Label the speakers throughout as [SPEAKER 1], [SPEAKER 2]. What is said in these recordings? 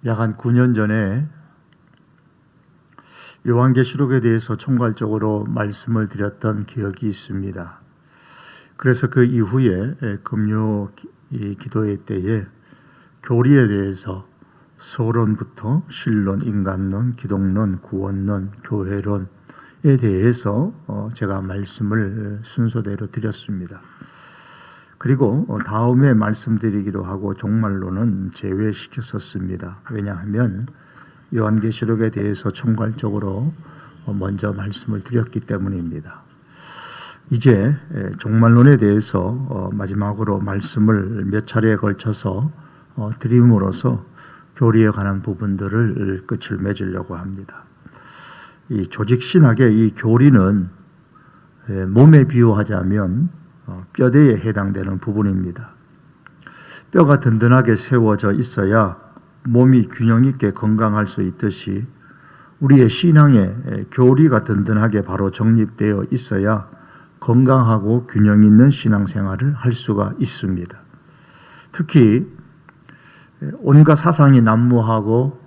[SPEAKER 1] 약 한 9년 전에 요한계시록에 대해서 총괄적으로 말씀을 드렸던 기억이 있습니다. 그래서 그 이후에 금요 기도회 때에 교리에 대해서 서론부터 신론, 인간론, 기독론, 구원론, 교회론에 대해서 제가 말씀을 순서대로 드렸습니다. 그리고 다음에 말씀드리기로 하고 종말론은 제외시켰었습니다. 왜냐하면 요한계시록에 대해서 총괄적으로 먼저 말씀을 드렸기 때문입니다. 이제 종말론에 대해서 마지막으로 말씀을 몇 차례에 걸쳐서 드림으로써 교리에 관한 부분들을 끝을 맺으려고 합니다. 이 조직신학의 이 교리는 몸에 비유하자면 뼈대에 해당되는 부분입니다. 뼈가 든든하게 세워져 있어야 몸이 균형 있게 건강할 수 있듯이 우리의 신앙에 교리가 든든하게 바로 정립되어 있어야 건강하고 균형 있는 신앙생활을 할 수가 있습니다. 특히 온갖 사상이 난무하고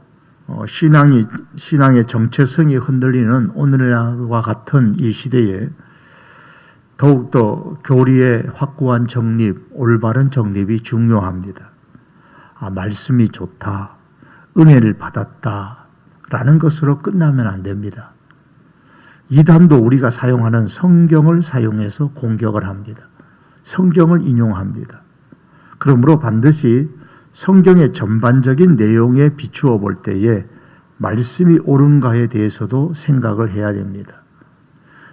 [SPEAKER 1] 신앙의 정체성이 흔들리는 오늘과 같은 이 시대에 더욱더 교리의 확고한 정립, 올바른 정립이 중요합니다. 말씀이 좋다, 은혜를 받았다라는 것으로 끝나면 안 됩니다. 이단도 우리가 사용하는 성경을 사용해서 공격을 합니다. 성경을 인용합니다. 그러므로 반드시 성경의 전반적인 내용에 비추어 볼 때에 말씀이 옳은가에 대해서도 생각을 해야 됩니다.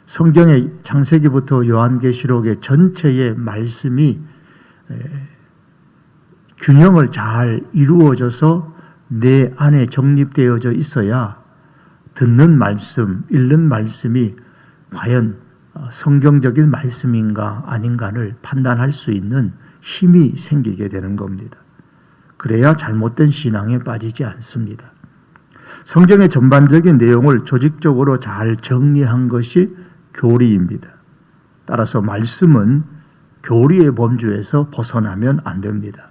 [SPEAKER 1] 성경의 창세기부터 요한계시록의 전체의 말씀이 균형을 잘 이루어져서 내 안에 정립되어져 있어야 듣는 말씀, 읽는 말씀이 과연 성경적인 말씀인가 아닌가를 판단할 수 있는 힘이 생기게 되는 겁니다. 그래야 잘못된 신앙에 빠지지 않습니다. 성경의 전반적인 내용을 조직적으로 잘 정리한 것이 교리입니다. 따라서 말씀은 교리의 범주에서 벗어나면 안 됩니다.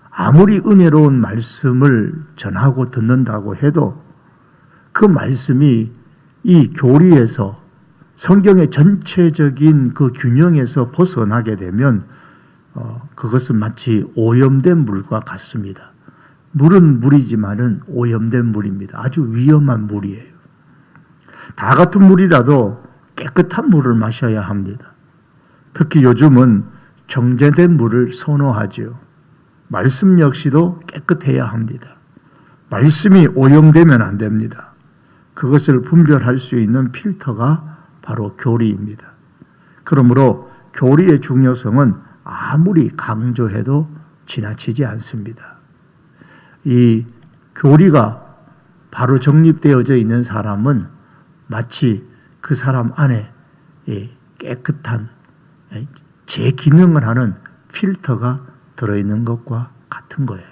[SPEAKER 1] 아무리 은혜로운 말씀을 전하고 듣는다고 해도 그 말씀이 이 교리에서 성경의 전체적인 그 균형에서 벗어나게 되면 그것은 마치 오염된 물과 같습니다. 물은 물이지만은 오염된 물입니다. 아주 위험한 물이에요. 다 같은 물이라도 깨끗한 물을 마셔야 합니다. 특히 요즘은 정제된 물을 선호하죠. 말씀 역시도 깨끗해야 합니다. 말씀이 오염되면 안 됩니다. 그것을 분별할 수 있는 필터가 바로 교리입니다. 그러므로 교리의 중요성은 아무리 강조해도 지나치지 않습니다. 이 교리가 바로 정립되어져 있는 사람은 마치 그 사람 안에 깨끗한 재기능을 하는 필터가 들어있는 것과 같은 거예요.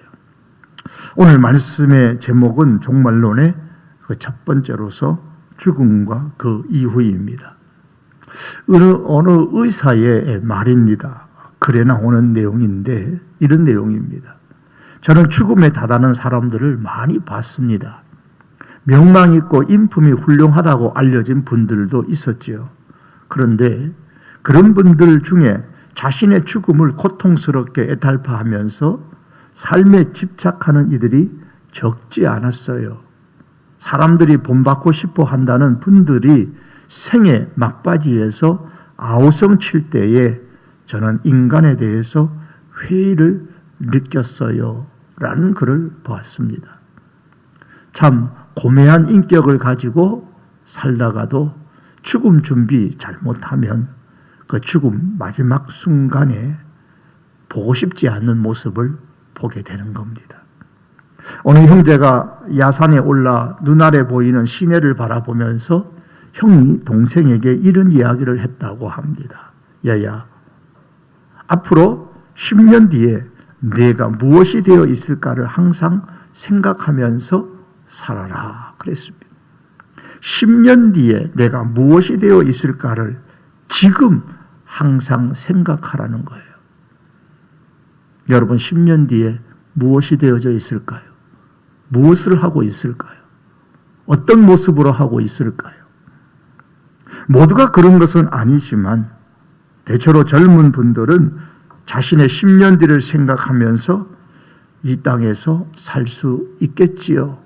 [SPEAKER 1] 오늘 말씀의 제목은 종말론의 그 첫 번째로서 죽음과 그 이후입니다. 어느 의사의 말입니다. 글에 나오는 내용인데 이런 내용입니다. 저는 죽음에 다다른 사람들을 많이 봤습니다. 명망 있고 인품이 훌륭하다고 알려진 분들도 있었지요. 그런데 그런 분들 중에 자신의 죽음을 고통스럽게 애탈파하면서 삶에 집착하는 이들이 적지 않았어요. 사람들이 본받고 싶어 한다는 분들이 생의 막바지에서 아우성 칠 때에 저는 인간에 대해서 회의를 느꼈어요. 라는 글을 보았습니다. 참 고매한 인격을 가지고 살다가도 죽음 준비 잘못하면 그 죽음 마지막 순간에 보고 싶지 않는 모습을 보게 되는 겁니다. 어느 형제가 야산에 올라 눈아래 보이는 시내를 바라보면서 형이 동생에게 이런 이야기를 했다고 합니다. 야야, 앞으로 10년 뒤에 내가 무엇이 되어 있을까를 항상 생각하면서 살아라 그랬습니다. 10년 뒤에 내가 무엇이 되어 있을까를 지금 항상 생각하라는 거예요. 여러분 10년 뒤에 무엇이 되어져 있을까요? 무엇을 하고 있을까요? 어떤 모습으로 하고 있을까요? 모두가 그런 것은 아니지만 대체로 젊은 분들은 자신의 10년 뒤를 생각하면서 이 땅에서 살 수 있겠지요.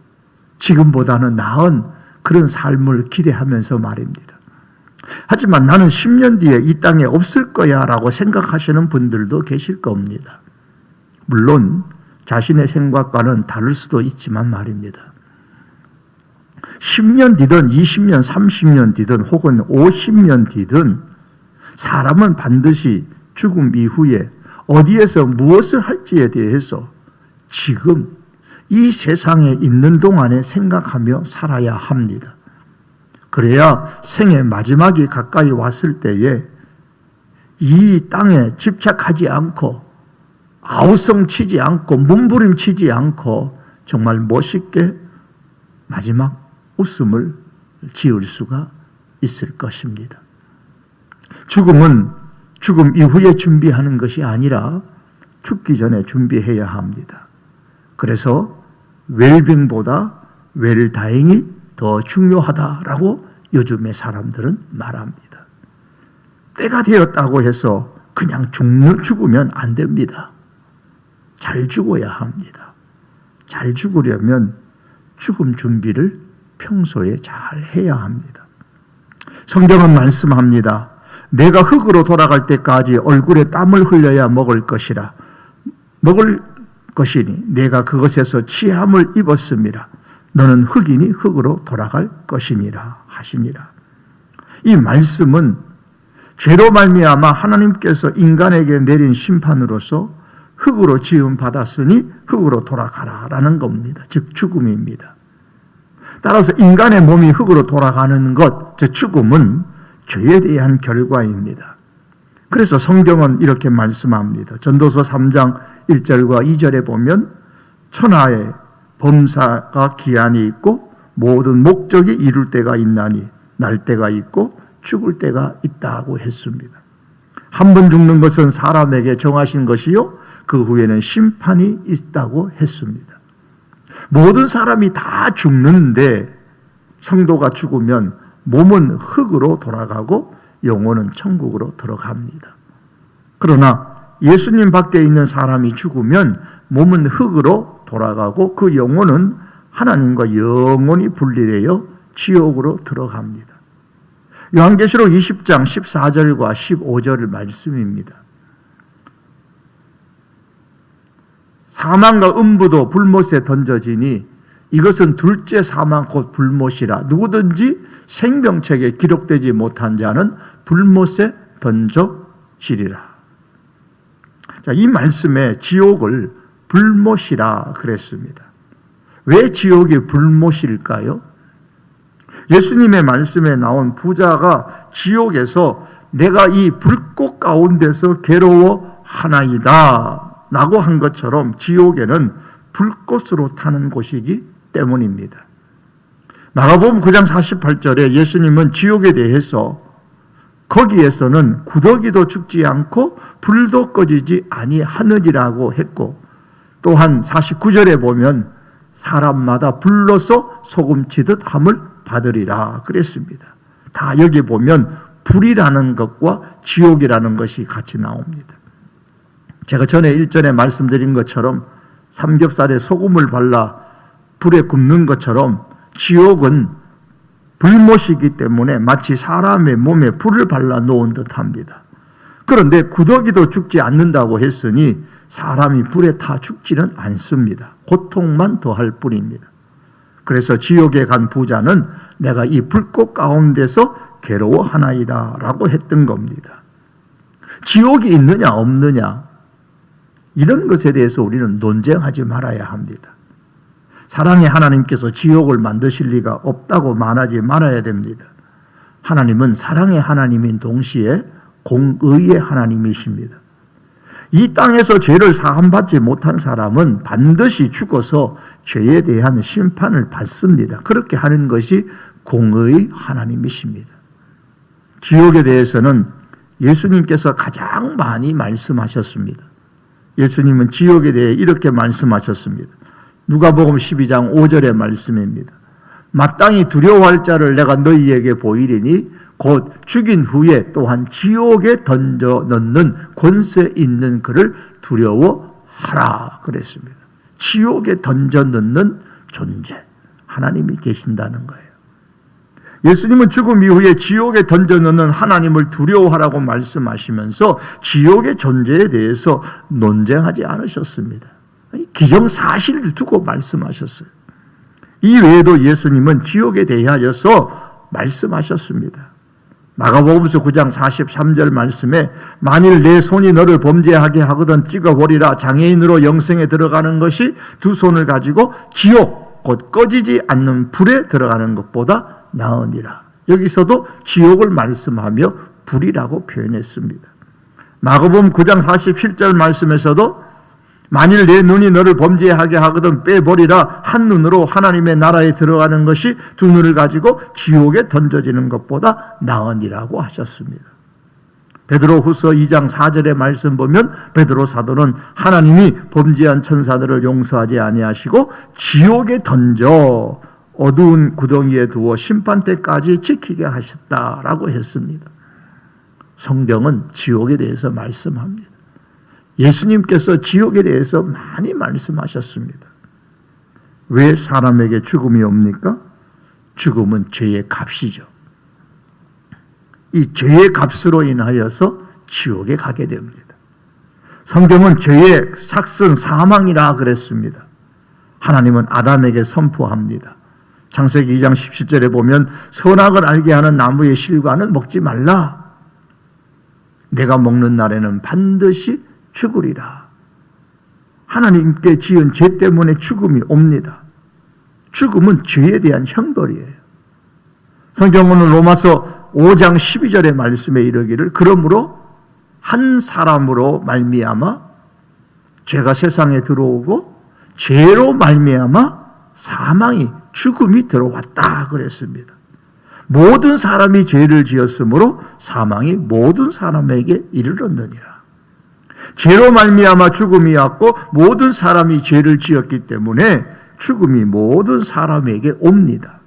[SPEAKER 1] 지금보다는 나은 그런 삶을 기대하면서 말입니다. 하지만 나는 10년 뒤에 이 땅에 없을 거야 라고 생각하시는 분들도 계실 겁니다. 물론 자신의 생각과는 다를 수도 있지만 말입니다. 10년 뒤든 20년, 30년 뒤든 혹은 50년 뒤든 사람은 반드시 죽음 이후에 어디에서 무엇을 할지에 대해서 지금 이 세상에 있는 동안에 생각하며 살아야 합니다. 그래야 생의 마지막이 가까이 왔을 때에 이 땅에 집착하지 않고 아우성치지 않고 몸부림치지 않고 정말 멋있게 마지막 웃음을 지을 수가 있을 것입니다. 죽음은 죽음 이후에 준비하는 것이 아니라 죽기 전에 준비해야 합니다. 그래서 웰빙보다 웰다잉이 더 중요하다라고 요즘의 사람들은 말합니다. 때가 되었다고 해서 그냥 죽으면 안 됩니다. 잘 죽어야 합니다. 잘 죽으려면 죽음 준비를 평소에 잘 해야 합니다. 성경은 말씀합니다. 내가 흙으로 돌아갈 때까지 얼굴에 땀을 흘려야 먹을 것이니 내가 그것에서 취함을 입었습니다. 너는 흙이니 흙으로 돌아갈 것이니라 하시니라. 이 말씀은 죄로 말미암아 하나님께서 인간에게 내린 심판으로서 흙으로 지음 받았으니 흙으로 돌아가라라는 겁니다. 즉 죽음입니다. 따라서 인간의 몸이 흙으로 돌아가는 것, 즉 죽음은 죄에 대한 결과입니다. 그래서 성경은 이렇게 말씀합니다. 전도서 3장 1절과 2절에 보면 천하의 범사가 기한이 있고 모든 목적이 이룰 때가 있나니 날 때가 있고 죽을 때가 있다고 했습니다. 한 번 죽는 것은 사람에게 정하신 것이요 그 후에는 심판이 있다고 했습니다. 모든 사람이 다 죽는데 성도가 죽으면 몸은 흙으로 돌아가고 영혼은 천국으로 들어갑니다. 그러나 예수님 밖에 있는 사람이 죽으면 몸은 흙으로 돌아가고 그 영혼은 하나님과 영원히 분리되어 지옥으로 들어갑니다. 요한계시록 20장 14절과 15절의 말씀입니다. 사망과 음부도 불못에 던져지니 이것은 둘째 사망 곧 불못이라 누구든지 생명책에 기록되지 못한 자는 불못에 던져지리라. 자, 이 말씀에 지옥을 불못이라 그랬습니다. 왜 지옥이 불못일까요? 예수님의 말씀에 나온 부자가 지옥에서 내가 이 불꽃 가운데서 괴로워하나이다 라고 한 것처럼 지옥에는 불꽃으로 타는 곳이기 때문입니다. 마가복음 9장 48절에 예수님은 지옥에 대해서 거기에서는 구더기도 죽지 않고 불도 꺼지지 아니하느니라고 했고 또한 49절에 보면 사람마다 불러서 소금치듯 함을 받으리라 그랬습니다. 다 여기 보면 불이라는 것과 지옥이라는 것이 같이 나옵니다. 제가 전에 일전에 말씀드린 것처럼 삼겹살에 소금을 발라 불에 굽는 것처럼 지옥은 불못이기 때문에 마치 사람의 몸에 불을 발라 놓은 듯합니다. 그런데 구더기도 죽지 않는다고 했으니 사람이 불에 타 죽지는 않습니다. 고통만 더할 뿐입니다. 그래서 지옥에 간 부자는 내가 이 불꽃 가운데서 괴로워하나이다 라고 했던 겁니다. 지옥이 있느냐 없느냐 이런 것에 대해서 우리는 논쟁하지 말아야 합니다. 사랑의 하나님께서 지옥을 만드실 리가 없다고 말하지 말아야 됩니다. 하나님은 사랑의 하나님인 동시에 공의의 하나님이십니다. 이 땅에서 죄를 사함받지 못한 사람은 반드시 죽어서 죄에 대한 심판을 받습니다. 그렇게 하는 것이 공의의 하나님이십니다. 지옥에 대해서는 예수님께서 가장 많이 말씀하셨습니다. 예수님은 지옥에 대해 이렇게 말씀하셨습니다. 누가복음 12장 5절의 말씀입니다. 마땅히 두려워할 자를 내가 너희에게 보이리니 곧 죽인 후에 또한 지옥에 던져 넣는 권세 있는 그를 두려워하라 그랬습니다. 지옥에 던져 넣는 존재, 하나님이 계신다는 거예요. 예수님은 죽음 이후에 지옥에 던져 넣는 하나님을 두려워하라고 말씀하시면서 지옥의 존재에 대해서 논쟁하지 않으셨습니다. 기정사실을 두고 말씀하셨어요. 이 외에도 예수님은 지옥에 대하여서 말씀하셨습니다. 마가복음서 9장 43절 말씀에 만일 내 손이 너를 범죄하게 하거든 찍어버리라. 장애인으로 영생에 들어가는 것이 두 손을 가지고 지옥 곧 꺼지지 않는 불에 들어가는 것보다 나으니라. 여기서도 지옥을 말씀하며 불이라고 표현했습니다. 마가복음 9장 47절 말씀에서도 만일 내 눈이 너를 범죄하게 하거든 빼버리라. 한 눈으로 하나님의 나라에 들어가는 것이 두 눈을 가지고 지옥에 던져지는 것보다 나으니라고 하셨습니다. 베드로후서 2장 4절의 말씀 보면 베드로 사도는 하나님이 범죄한 천사들을 용서하지 아니하시고 지옥에 던져 어두운 구덩이에 두어 심판 때까지 지키게 하셨다라고 했습니다. 성경은 지옥에 대해서 말씀합니다. 예수님께서 지옥에 대해서 많이 말씀하셨습니다. 왜 사람에게 죽음이 옵니까? 죽음은 죄의 값이죠. 이 죄의 값으로 인하여서 지옥에 가게 됩니다. 성경은 죄의 삭슨 사망이라 그랬습니다. 하나님은 아담에게 선포합니다. 창세기 2장 17절에 보면 선악을 알게 하는 나무의 실과는 먹지 말라. 내가 먹는 날에는 반드시 죽으리라. 하나님께 지은 죄 때문에 죽음이 옵니다. 죽음은 죄에 대한 형벌이에요. 성경은 로마서 5장 12절의 말씀에 이르기를 그러므로 한 사람으로 말미암아 죄가 세상에 들어오고 죄로 말미암아 사망이 죽음이 들어왔다 그랬습니다. 모든 사람이 죄를 지었으므로 사망이 모든 사람에게 이르렀느니라. 죄로 말미암아 죽음이 왔고 모든 사람이 죄를 지었기 때문에 죽음이 모든 사람에게 옵니다.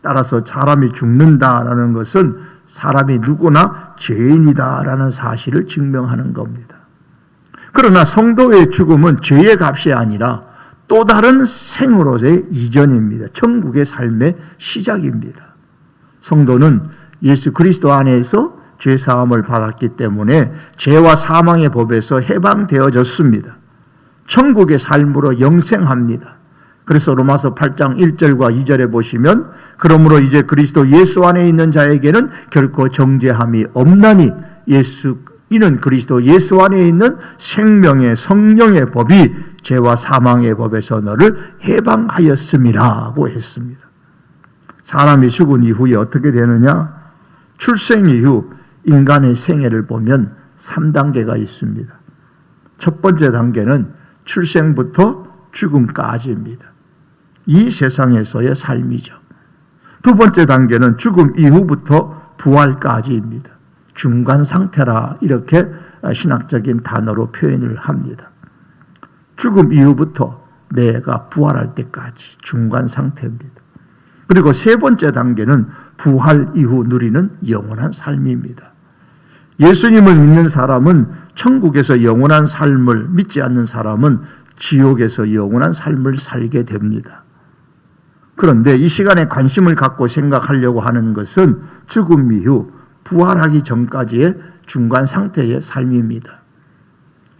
[SPEAKER 1] 따라서 사람이 죽는다라는 것은 사람이 누구나 죄인이다라는 사실을 증명하는 겁니다. 그러나 성도의 죽음은 죄의 값이 아니라 또 다른 생으로의 이전입니다. 천국의 삶의 시작입니다. 성도는 예수 그리스도 안에서 죄사함을 받았기 때문에 죄와 사망의 법에서 해방되어졌습니다. 천국의 삶으로 영생합니다. 그래서 로마서 8장 1절과 2절에 보시면 그러므로 이제 그리스도 예수 안에 있는 자에게는 결코 정죄함이 없나니 이는 그리스도 예수 안에 있는 생명의 성령의 법이 죄와 사망의 법에서 너를 해방하였음이라고 했습니다. 사람이 죽은 이후에 어떻게 되느냐? 출생 이후 인간의 생애를 보면 3단계가 있습니다. 첫 번째 단계는 출생부터 죽음까지입니다. 이 세상에서의 삶이죠. 두 번째 단계는 죽음 이후부터 부활까지입니다. 중간 상태라 이렇게 신학적인 단어로 표현을 합니다. 죽음 이후부터 내가 부활할 때까지 중간 상태입니다. 그리고 세 번째 단계는 부활 이후 누리는 영원한 삶입니다. 예수님을 믿는 사람은 천국에서 영원한 삶을, 믿지 않는 사람은 지옥에서 영원한 삶을 살게 됩니다. 그런데 이 시간에 관심을 갖고 생각하려고 하는 것은 죽음 이후 부활하기 전까지의 중간 상태의 삶입니다.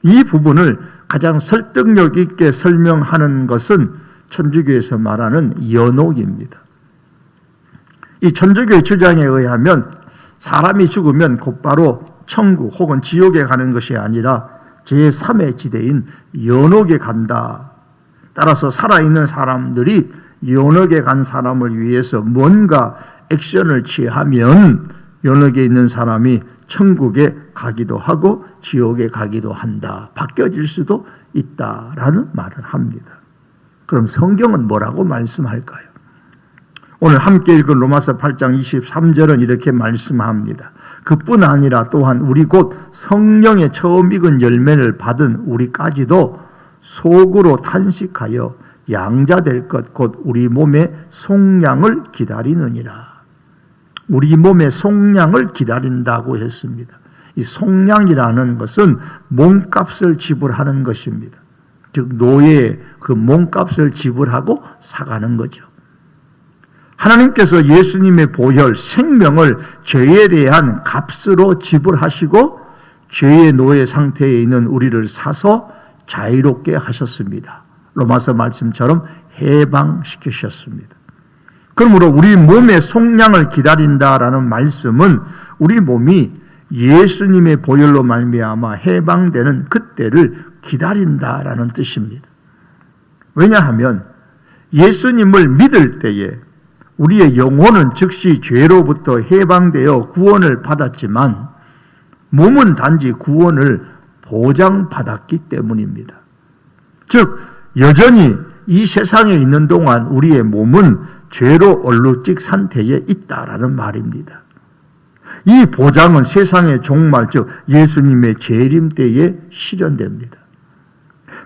[SPEAKER 1] 이 부분을 가장 설득력 있게 설명하는 것은 천주교에서 말하는 연옥입니다. 이 천주교의 주장에 의하면 사람이 죽으면 곧바로 천국 혹은 지옥에 가는 것이 아니라 제3의 지대인 연옥에 간다. 따라서 살아있는 사람들이 연옥에 간 사람을 위해서 뭔가 액션을 취하면 연옥에 있는 사람이 천국에 가기도 하고 지옥에 가기도 한다. 바뀌어질 수도 있다라는 말을 합니다. 그럼 성경은 뭐라고 말씀할까요? 오늘 함께 읽은 로마서 8장 23절은 이렇게 말씀합니다. 그뿐 아니라 또한 우리 곧 성령의 처음 익은 열매를 받은 우리까지도 속으로 탄식하여 양자될 것 곧 우리 몸의 속량을 기다리느니라. 우리 몸의 속량을 기다린다고 했습니다. 이 속량이라는 것은 몸값을 지불하는 것입니다. 즉 노예의 그 몸값을 지불하고 사가는 거죠. 하나님께서 예수님의 보혈, 생명을 죄에 대한 값으로 지불하시고 죄의 노예 상태에 있는 우리를 사서 자유롭게 하셨습니다. 로마서 말씀처럼 해방시키셨습니다. 그러므로 우리 몸의 속량을 기다린다라는 말씀은 우리 몸이 예수님의 보혈로 말미암아 해방되는 그때를 기다린다라는 뜻입니다. 왜냐하면 예수님을 믿을 때에 우리의 영혼은 즉시 죄로부터 해방되어 구원을 받았지만 몸은 단지 구원을 보장받았기 때문입니다. 즉 여전히 이 세상에 있는 동안 우리의 몸은 죄로 얼룩직 상태에 있다라는 말입니다. 이 보장은 세상의 종말, 즉 예수님의 재림 때에 실현됩니다.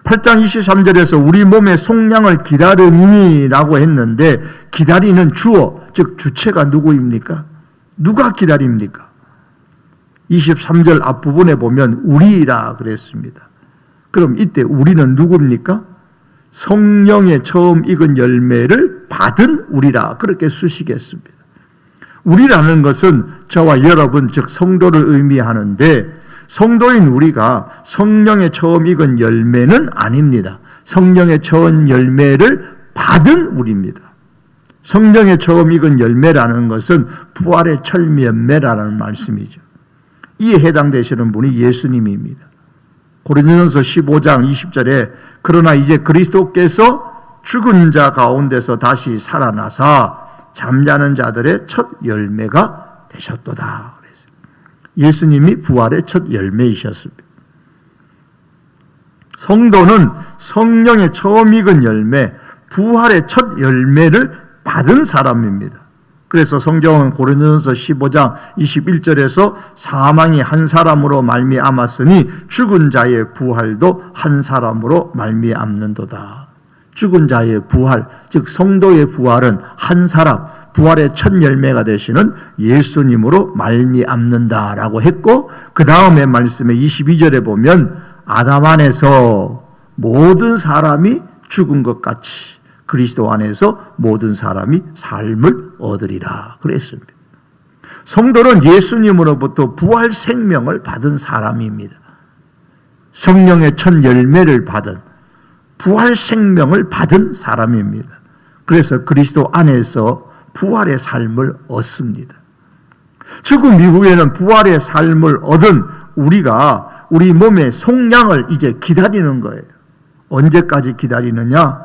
[SPEAKER 1] 8장 23절에서 우리 몸의 속량을 기다리니라고 했는데 기다리는 주어, 즉 주체가 누구입니까? 누가 기다립니까? 23절 앞부분에 보면 우리라 그랬습니다. 그럼 이때 우리는 누굽니까? 성령의 처음 익은 열매를 받은 우리라 그렇게 쓰시겠습니다. 우리라는 것은 저와 여러분 즉 성도를 의미하는데 성도인 우리가 성령의 처음 익은 열매는 아닙니다. 성령의 처음 열매를 받은 우리입니다. 성령의 처음 익은 열매라는 것은 부활의 첫 열매라는 말씀이죠. 이에 해당되시는 분이 예수님입니다. 고린도전서 15장 20절에 그러나 이제 그리스도께서 죽은 자 가운데서 다시 살아나사 잠자는 자들의 첫 열매가 되셨도다. 예수님이 부활의 첫 열매이셨습니다. 성도는 성령의 처음 익은 열매, 부활의 첫 열매를 받은 사람입니다. 그래서 성경은 고린도전서 15장 21절에서 사망이 한 사람으로 말미암았으니 죽은 자의 부활도 한 사람으로 말미암는도다. 죽은 자의 부활, 즉 성도의 부활은 한 사람, 부활의 첫 열매가 되시는 예수님으로 말미암는다라고 했고 그 다음에 말씀에 22절에 보면 아담 안에서 모든 사람이 죽은 것 같이 그리스도 안에서 모든 사람이 삶을 얻으리라 그랬습니다. 성도는 예수님으로부터 부활 생명을 받은 사람입니다. 성령의 첫 열매를 받은 부활 생명을 받은 사람입니다. 그래서 그리스도 안에서 부활의 삶을 얻습니다. 죽음 이후에는 부활의 삶을 얻은 우리가 우리 몸의 속량을 이제 기다리는 거예요. 언제까지 기다리느냐?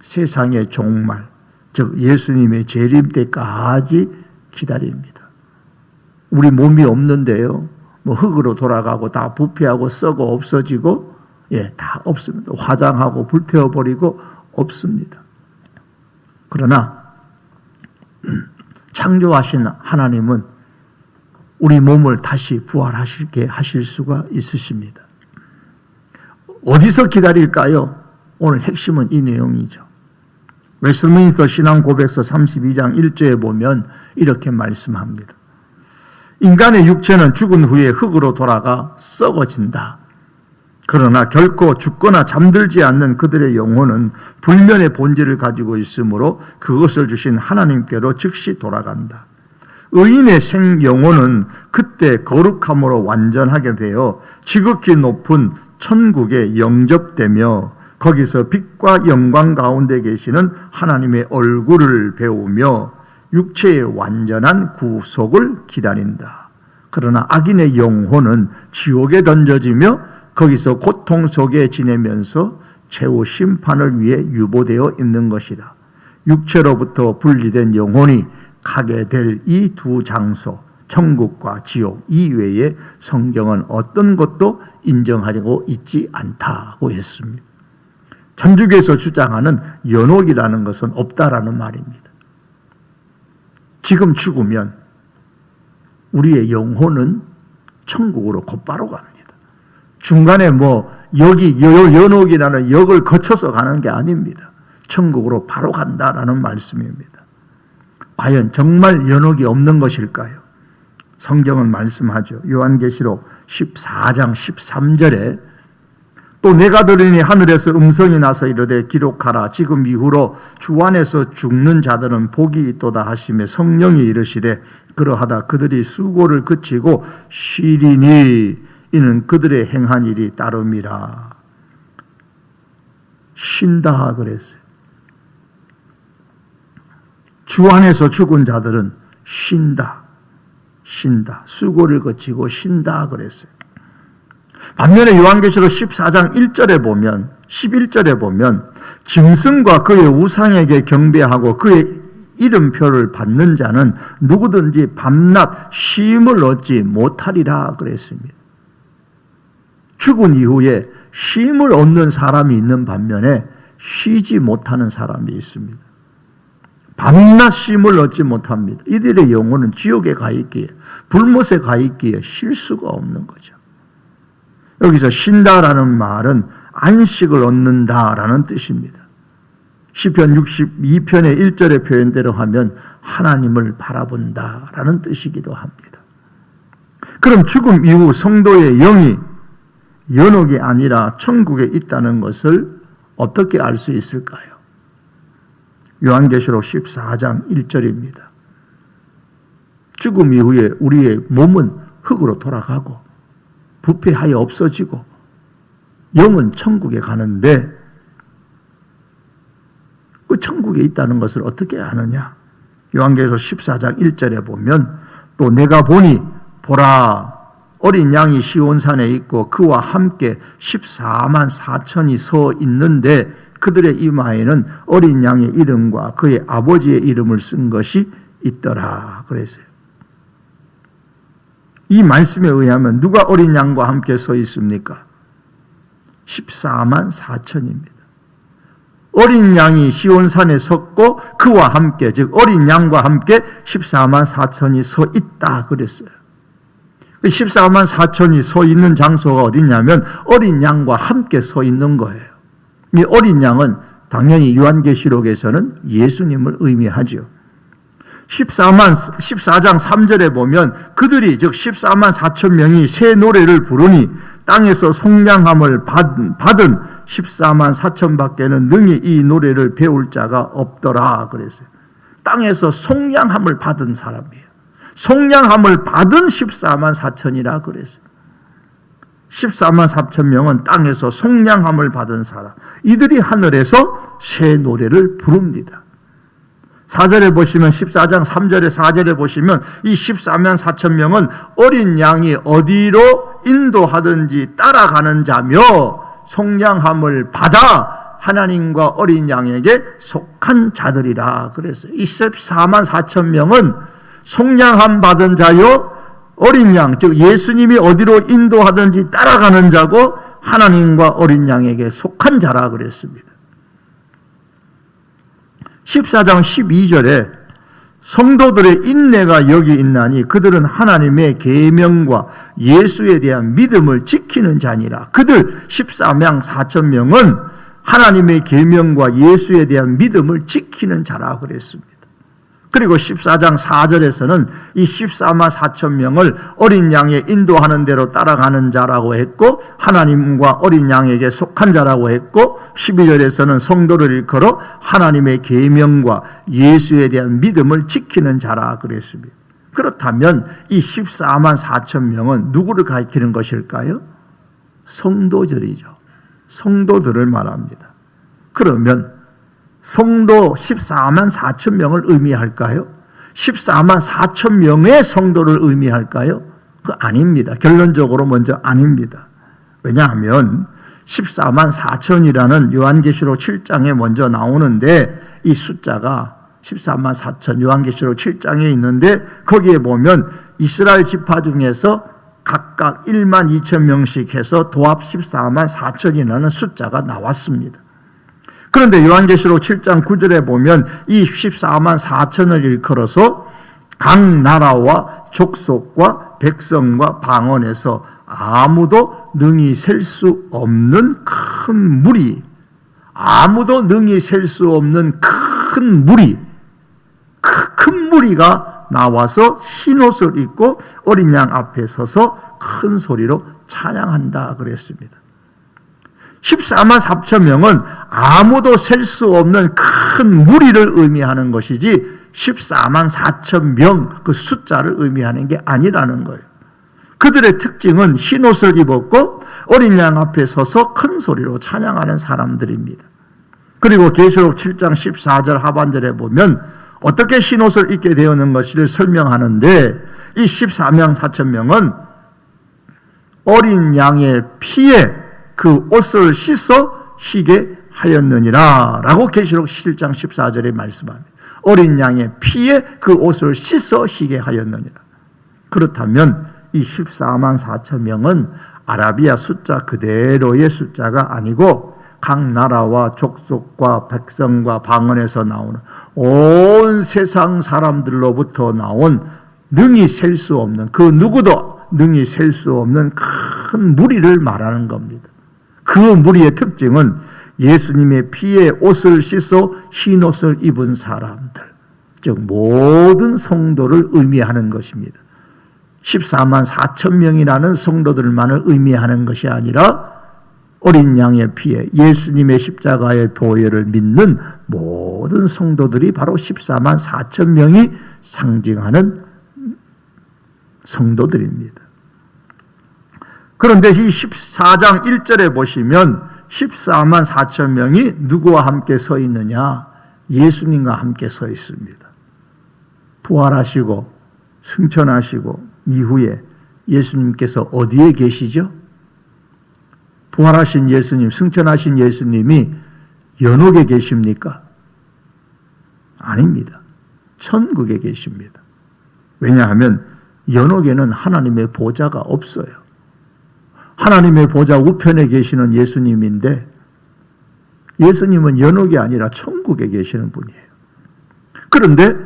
[SPEAKER 1] 세상의 종말, 즉 예수님의 재림 때까지 기다립니다. 우리 몸이 없는데요. 뭐 흙으로 돌아가고 다 부패하고 썩어 없어지고 다 없습니다. 화장하고 불태워버리고 없습니다. 그러나 창조하신 하나님은 우리 몸을 다시 부활하시게 하실 수가 있으십니다. 어디서 기다릴까요? 오늘 핵심은 이 내용이죠. 웨스트민스터 신앙고백서 32장 1절에 보면 이렇게 말씀합니다. 인간의 육체는 죽은 후에 흙으로 돌아가 썩어진다. 그러나 결코 죽거나 잠들지 않는 그들의 영혼은 불면의 본질을 가지고 있으므로 그것을 주신 하나님께로 즉시 돌아간다. 의인의 생영혼은 그때 거룩함으로 완전하게 되어 지극히 높은 천국에 영접되며 거기서 빛과 영광 가운데 계시는 하나님의 얼굴을 배우며 육체의 완전한 구속을 기다린다. 그러나 악인의 영혼은 지옥에 던져지며 거기서 고통 속에 지내면서 최후 심판을 위해 유보되어 있는 것이다. 육체로부터 분리된 영혼이 가게 될 이 두 장소, 천국과 지옥 이외에 성경은 어떤 것도 인정하고 있지 않다고 했습니다. 천주교에서 주장하는 연옥이라는 것은 없다라는 말입니다. 지금 죽으면 우리의 영혼은 천국으로 곧바로 갑니다. 중간에 뭐 여기 연옥이라는 역을 거쳐서 가는 게 아닙니다. 천국으로 바로 간다라는 말씀입니다. 과연 정말 연옥이 없는 것일까요? 성경은 말씀하죠. 요한계시록 14장 13절에 또 내가 들으니 하늘에서 음성이 나서 이르되 기록하라. 지금 이후로 주 안에서 죽는 자들은 복이 있도다 하시며 성령이 이르시되 그러하다 그들이 수고를 그치고 쉬리니 이는 그들의 행한 일이 따름이라. 쉰다 그랬어요. 주 안에서 죽은 자들은 쉰다. 수고를 거치고 쉰다 그랬어요. 반면에 요한계시록 14장 1절에 보면 11절에 보면 짐승과 그의 우상에게 경배하고 그의 이름표를 받는 자는 누구든지 밤낮 쉼을 얻지 못하리라 그랬습니다. 죽은 이후에 쉼을 얻는 사람이 있는 반면에 쉬지 못하는 사람이 있습니다. 밤낮 쉼을 얻지 못합니다. 이들의 영혼은 지옥에 가 있기에 불못에 가 있기에 쉴 수가 없는 거죠. 여기서 쉰다라는 말은 안식을 얻는다라는 뜻입니다. 시편 62편의 1절의 표현대로 하면 하나님을 바라본다라는 뜻이기도 합니다. 그럼 죽음 이후 성도의 영이 연옥이 아니라 천국에 있다는 것을 어떻게 알 수 있을까요? 요한계시록 14장 1절입니다. 죽음 이후에 우리의 몸은 흙으로 돌아가고 부패하여 없어지고 영은 천국에 가는데 그 천국에 있다는 것을 어떻게 아느냐? 요한계시록 14장 1절에 보면 또 내가 보니 보라 어린 양이 시온산에 있고 그와 함께 14만 4천이 서 있는데 그들의 이마에는 어린 양의 이름과 그의 아버지의 이름을 쓴 것이 있더라 그랬어요. 이 말씀에 의하면 누가 어린 양과 함께 서 있습니까? 14만 4천입니다. 어린 양이 시온산에 섰고 그와 함께 즉 어린 양과 함께 14만 4천이 서 있다 그랬어요. 14만 4천이 서 있는 장소가 어디냐면 어린 양과 함께 서 있는 거예요. 이 어린 양은 당연히 요한계시록에서는 예수님을 의미하죠. 14장 3절에 보면 그들이 즉 14만 4천 명이 새 노래를 부르니 땅에서 속량함을 받은 14만 4천 밖에는 능히 이 노래를 배울 자가 없더라 그랬어요. 땅에서 속량함을 받은 사람이에요. 속량함을 받은 14만 4천이라 그랬어요. 14만 4천 명은 땅에서 속량함을 받은 사람. 이들이 하늘에서 새 노래를 부릅니다. 4절에 보시면 14장 3절에 4절에 보시면 이 14만 4천 명은 어린 양이 어디로 인도하든지 따라가는 자며 속량함을 받아 하나님과 어린 양에게 속한 자들이라 그랬어요. 이 14만 4천 명은 속량함 받은 자요 어린 양, 즉 예수님이 어디로 인도하든지 따라가는 자고 하나님과 어린 양에게 속한 자라 그랬습니다. 14장 12절에 성도들의 인내가 여기 있나니 그들은 하나님의 계명과 예수에 대한 믿음을 지키는 자니라. 그들 14만 4천 명은 하나님의 계명과 예수에 대한 믿음을 지키는 자라 그랬습니다. 그리고 14장 4절에서는 이 14만 4천 명을 어린 양의 인도하는 대로 따라가는 자라고 했고 하나님과 어린 양에게 속한 자라고 했고 12절에서는 성도를 일컬어 하나님의 계명과 예수에 대한 믿음을 지키는 자라 그랬습니다. 그렇다면 이 14만 4천 명은 누구를 가리키는 것일까요? 성도들이죠. 성도들을 말합니다. 그러면 성도 14만 4천 명을 의미할까요? 14만 4천 명의 성도를 의미할까요? 그거 아닙니다. 결론적으로 먼저 아닙니다. 왜냐하면 14만 4천이라는 요한계시록 7장에 먼저 나오는데 이 숫자가 14만 4천 요한계시록 7장에 있는데 거기에 보면 이스라엘 지파 중에서 각각 1만 2천 명씩 해서 도합 14만 4천이라는 숫자가 나왔습니다. 그런데 요한계시록 7장 9절에 보면 이 14만 4천을 일컬어서 각 나라와 족속과 백성과 방언에서 아무도 능히 셀 수 없는 큰 무리, 아무도 능히 셀 수 없는 큰 무리가 나와서 흰옷을 입고 어린 양 앞에 서서 큰 소리로 찬양한다 그랬습니다. 14만 4천 명은 아무도 셀 수 없는 큰 무리를 의미하는 것이지 14만 4천 명 그 숫자를 의미하는 게 아니라는 거예요. 그들의 특징은 흰옷을 입었고 어린 양 앞에 서서 큰 소리로 찬양하는 사람들입니다. 그리고 계시록 7장 14절 하반절에 보면 어떻게 흰옷을 입게 되었는 것을 설명하는데 이 14만 4천 명은 어린 양의 피에 그 옷을 씻어 쉬게 하였느니라 라고 계시록 7장 14절에 말씀합니다. 어린 양의 피에 그 옷을 씻어 쉬게 하였느니라. 그렇다면 이 14만 4천 명은 아라비아 숫자 그대로의 숫자가 아니고 각 나라와 족속과 백성과 방언에서 나오는 온 세상 사람들로부터 나온 능히 셀 수 없는 그 누구도 능히 셀 수 없는 큰 무리를 말하는 겁니다. 그 무리의 특징은 예수님의 피에 옷을 씻어 흰옷을 입은 사람들, 즉 모든 성도를 의미하는 것입니다. 14만 4천 명이라는 성도들만을 의미하는 것이 아니라 어린 양의 피에 예수님의 십자가의 보혈을 믿는 모든 성도들이 바로 14만 4천 명이 상징하는 성도들입니다. 그런데 이 14장 1절에 보시면 14만 4천 명이 누구와 함께 서 있느냐? 예수님과 함께 서 있습니다. 부활하시고 승천하시고 이후에 예수님께서 어디에 계시죠? 부활하신 예수님, 승천하신 예수님이 연옥에 계십니까? 아닙니다. 천국에 계십니다. 왜냐하면 연옥에는 하나님의 보좌가 없어요. 하나님의 보좌 우편에 계시는 예수님인데 예수님은 연옥이 아니라 천국에 계시는 분이에요. 그런데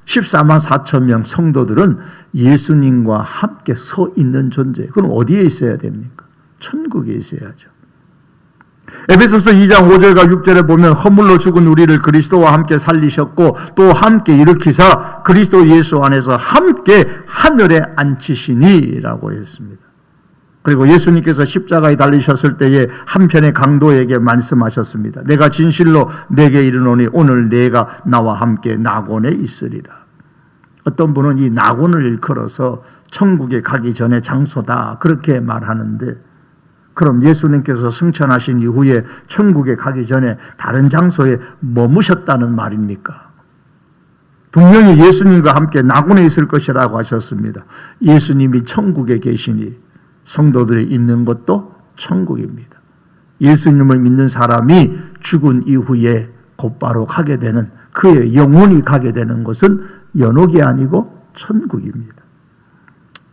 [SPEAKER 1] 14만 4천 명 성도들은 예수님과 함께 서 있는 존재. 그럼 어디에 있어야 됩니까? 천국에 있어야죠. 에베소서 2장 5절과 6절에 보면 허물로 죽은 우리를 그리스도와 함께 살리셨고 또 함께 일으키사 그리스도 예수 안에서 함께 하늘에 앉히시니 라고 했습니다. 그리고 예수님께서 십자가에 달리셨을 때에 한편의 강도에게 말씀하셨습니다. 내가 진실로 내게 이르노니 오늘 내가 나와 함께 낙원에 있으리라. 어떤 분은 이 낙원을 일컬어서 천국에 가기 전에 장소다 그렇게 말하는데 그럼 예수님께서 승천하신 이후에 천국에 가기 전에 다른 장소에 머무셨다는 말입니까? 분명히 예수님과 함께 낙원에 있을 것이라고 하셨습니다. 예수님이 천국에 계시니 성도들이 있는 것도 천국입니다. 예수님을 믿는 사람이 죽은 이후에 곧바로 가게 되는 그의 영혼이 가게 되는 것은 연옥이 아니고 천국입니다.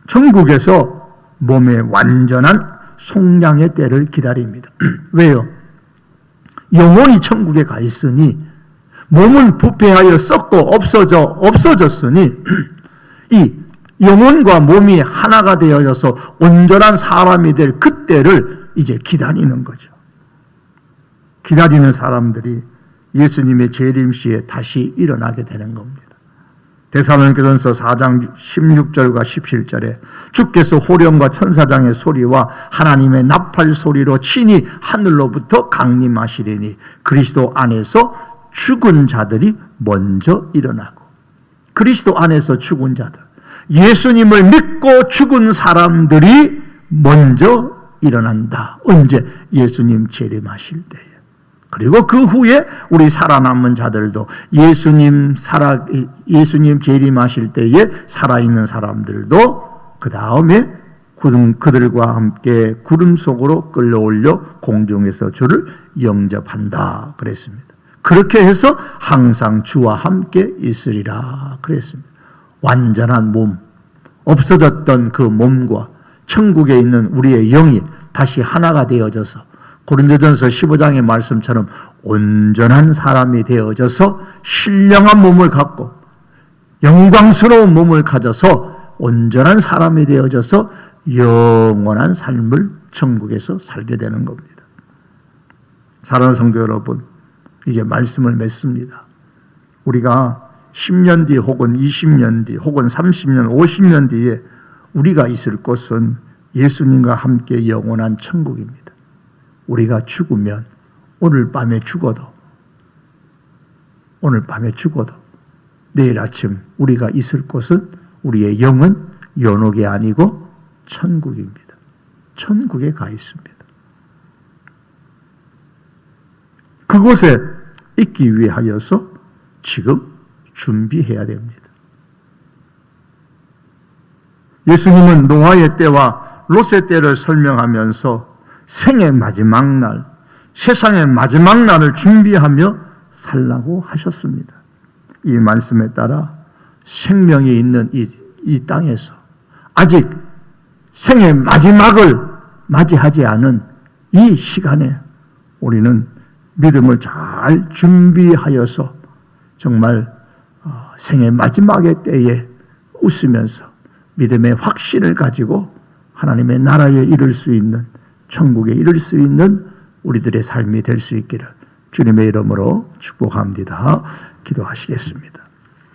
[SPEAKER 1] 천국에서 몸의 완전한 속량의 때를 기다립니다. 왜요? 영혼이 천국에 가 있으니 몸은 부패하여 썩고 없어졌으니 이 영혼과 몸이 하나가 되어져서 온전한 사람이 될 그때를 이제 기다리는 거죠. 기다리는 사람들이 예수님의 재림 시에 다시 일어나게 되는 겁니다. 데살로니가전서 4장 16절과 17절에 주께서 호령과 천사장의 소리와 하나님의 나팔 소리로 친히 하늘로부터 강림하시리니 그리스도 안에서 죽은 자들이 먼저 일어나고 그리스도 안에서 죽은 자들 예수님을 믿고 죽은 사람들이 먼저 일어난다. 언제? 예수님 재림하실 때에. 그리고 그 후에 우리 살아남은 자들도 예수님 재림하실 때에 살아있는 사람들도 그 다음에 그들과 함께 구름 속으로 끌려올려 공중에서 주를 영접한다 그랬습니다. 그렇게 해서 항상 주와 함께 있으리라 그랬습니다. 완전한 몸, 없어졌던 그 몸과 천국에 있는 우리의 영이 다시 하나가 되어져서 고린도전서 15장의 말씀처럼 온전한 사람이 되어져서 신령한 몸을 갖고 영광스러운 몸을 가져서 온전한 사람이 되어져서 영원한 삶을 천국에서 살게 되는 겁니다. 사랑하는 성도 여러분, 이제 말씀을 맺습니다. 우리가 10년 뒤 혹은 20년 뒤 혹은 30년, 50년 뒤에 우리가 있을 곳은 예수님과 함께 영원한 천국입니다. 우리가 죽으면 오늘 밤에 죽어도 내일 아침 우리가 있을 곳은 우리의 영은 연옥이 아니고 천국입니다. 천국에 가 있습니다. 그곳에 있기 위하여서 지금 준비해야 됩니다. 예수님은 노아의 때와 롯의 때를 설명하면서 생의 마지막 날, 세상의 마지막 날을 준비하며 살라고 하셨습니다. 이 말씀에 따라 생명이 있는 이 땅에서 아직 생의 마지막을 맞이하지 않은 이 시간에 우리는 믿음을 잘 준비하여서 정말 생의 마지막의 때에 웃으면서 믿음의 확신을 가지고 하나님의 나라에 이를 수 있는, 천국에 이를 수 있는 우리들의 삶이 될 수 있기를 주님의 이름으로 축복합니다. 기도하시겠습니다.